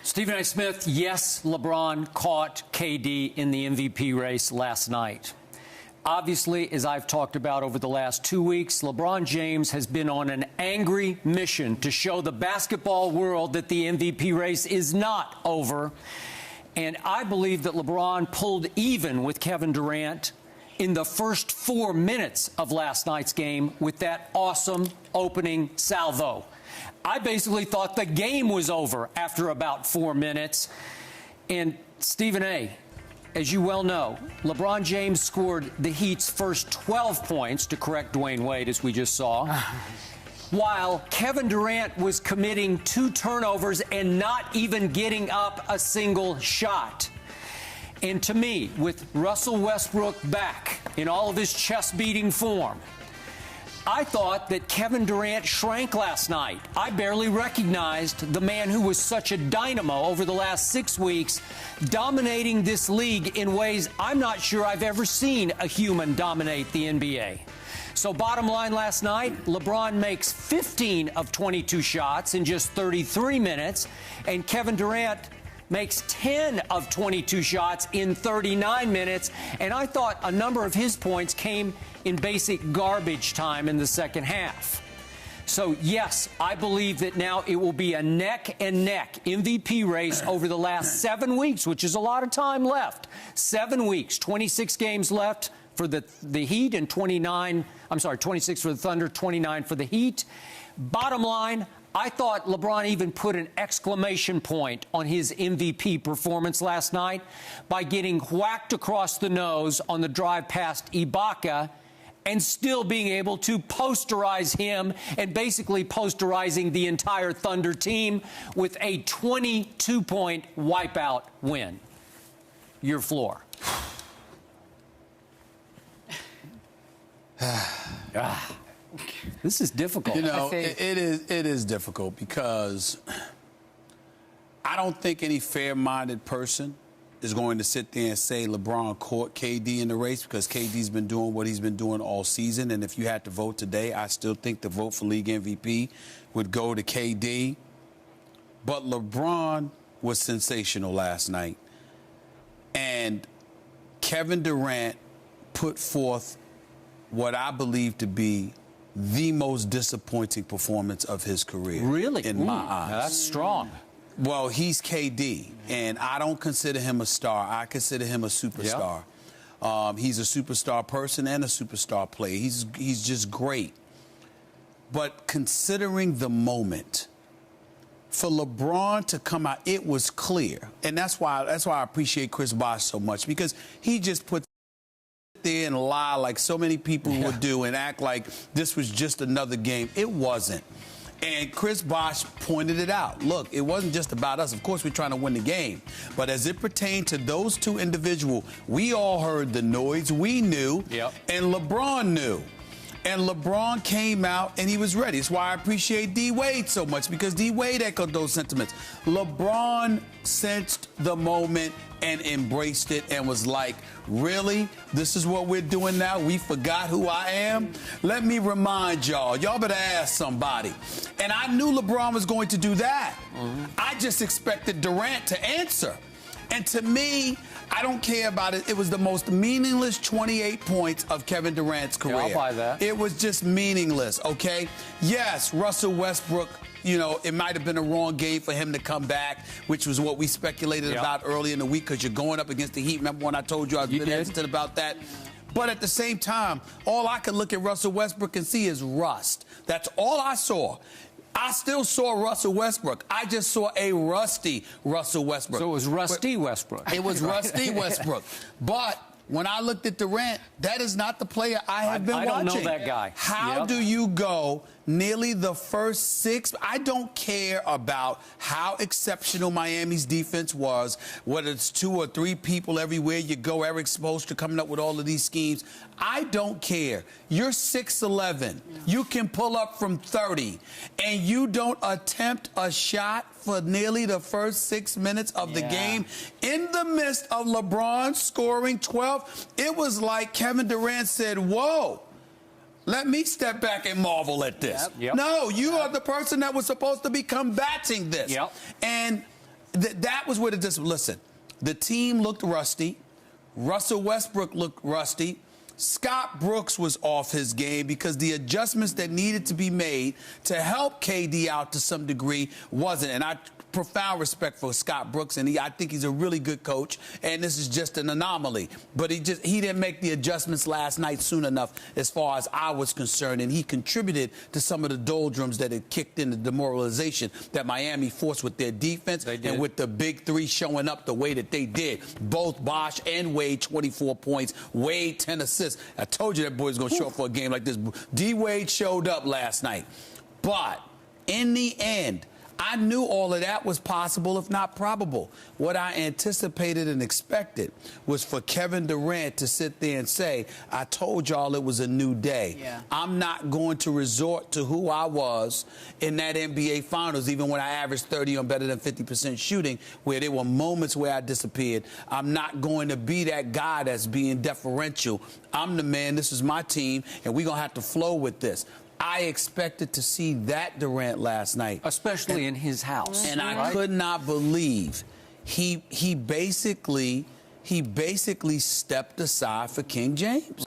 Stephen A. Smith, yes, LeBron caught KD in the MVP race last night. Obviously, as I've talked about over the last 2 weeks, LeBron James has been on an angry mission to show the basketball world that the MVP race is not over. And I believe that LeBron pulled even with Kevin Durant in the first 4 minutes of last night's game with that awesome opening salvo. I basically thought the game was over after about 4 minutes. And Stephen A., as you well know, LeBron James scored the Heat's first 12 points, to correct Dwayne Wade, as we just saw, while Kevin Durant was committing 2 turnovers and not even getting up a single shot. And to me, with Russell Westbrook back in all of his chest-beating form, I thought that Kevin Durant shrank last night. I barely recognized the man who was such a dynamo over the last 6 weeks, dominating this league in ways I'm not sure I've ever seen a human dominate the NBA. So bottom line last night, LeBron makes 15 of 22 shots in just 33 minutes, and Kevin Durant makes 10 of 22 shots in 39 minutes, and I thought a number of his points came in basic garbage time in the second half. So, yes, I believe that now it will be a neck-and-neck MVP race over the last 7 weeks, which is a lot of time left. 7 weeks, 26 games left for the Heat and 26 for the Thunder, 29 for the Heat. Bottom line, I thought LeBron even put an exclamation point on his MVP performance last night by getting whacked across the nose on the drive past Ibaka and still being able to posterize him and basically posterizing the entire Thunder team with a 22-point wipeout win. Your floor. This is difficult. You know, it is difficult because I don't think any fair-minded person is going to sit there and say LeBron caught KD in the race because KD's been doing what he's been doing all season. And if you had to vote today, I still think the vote for league MVP would go to KD. But LeBron was sensational last night. And Kevin Durant put forth what I believe to be the most disappointing performance of his career. Really? In my eyes. That's strong. Well, he's KD, and I don't consider him a star. I consider him a superstar. Yep. He's a superstar person and a superstar player. He's just great. But considering the moment, for LeBron to come out, it was clear. And that's why I appreciate Chris Bosh so much, because he just put there and lie like so many people would do and act like this was just another game. It wasn't. And Chris Bosh pointed it out. Look, it wasn't just about us. Of course, we're trying to win the game. But as it pertained to those two individuals, we all heard the noise. We knew. Yep. And LeBron knew. And LeBron came out and he was ready. That's why I appreciate D. Wade so much, because D. Wade echoed those sentiments. LeBron sensed the moment and embraced it and was like, really? This is what we're doing now? We forgot who I am? Let me remind y'all. Y'all better ask somebody. And I knew LeBron was going to do that. I just expected Durant to answer. And to me, I don't care about it. It was the most meaningless 28 points of Kevin Durant's career. Yeah, I'll buy that. It was just meaningless, okay? Yes, Russell Westbrook, you know, it might have been a wrong game for him to come back, which was what we speculated about early in the week, because you're going up against the Heat. Remember when I told you I was a bit hesitant about that? But at the same time, all I could look at Russell Westbrook and see is rust. That's all I saw. I still saw Russell Westbrook. I just saw a rusty Russell Westbrook. So it was rusty Westbrook. It was rusty Westbrook. But when I looked at Durant, that is not the player I have been watching. I don't know that guy. How do you go nearly the first 6? I don't care about how exceptional Miami's defense was, whether it's 2 or 3 people everywhere you go, Eric Spoelstra coming up with all of these schemes. I don't care. You're 6'11". You can pull up from 30, and you don't attempt a shot for nearly the first 6 minutes of the game. In the midst of LeBron scoring 12, it was like Kevin Durant said, whoa, let me step back and marvel at this. No, you are the person that was supposed to be combating this. And That was where listen, the team looked rusty. Russell Westbrook looked rusty. Scott Brooks was off his game because the adjustments that needed to be made to help KD out to some degree wasn't. And I profound respect for Scott Brooks, and I think he's a really good coach, and this is just an anomaly. But he didn't make the adjustments last night soon enough as far as I was concerned, and he contributed to some of the doldrums that had kicked in the demoralization that Miami forced with their defense and with the big three showing up the way that they did. Both Bosh and Wade, 24 points. Wade, 10 assists. I told you that boy was going to show up for a game like this. D-Wade showed up last night. But in the end, I knew all of that was possible, if not probable. What I anticipated and expected was for Kevin Durant to sit there and say, I told y'all it was a new day. Yeah. I'm not going to resort to who I was in that NBA Finals, even when I averaged 30 on better than 50% shooting, where there were moments where I disappeared. I'm not going to be that guy that's being deferential. I'm the man. This is my team, and we're going to have to flow with this. I expected to see that Durant last night. Especially in his house. And I could not believe he basically stepped aside for King James.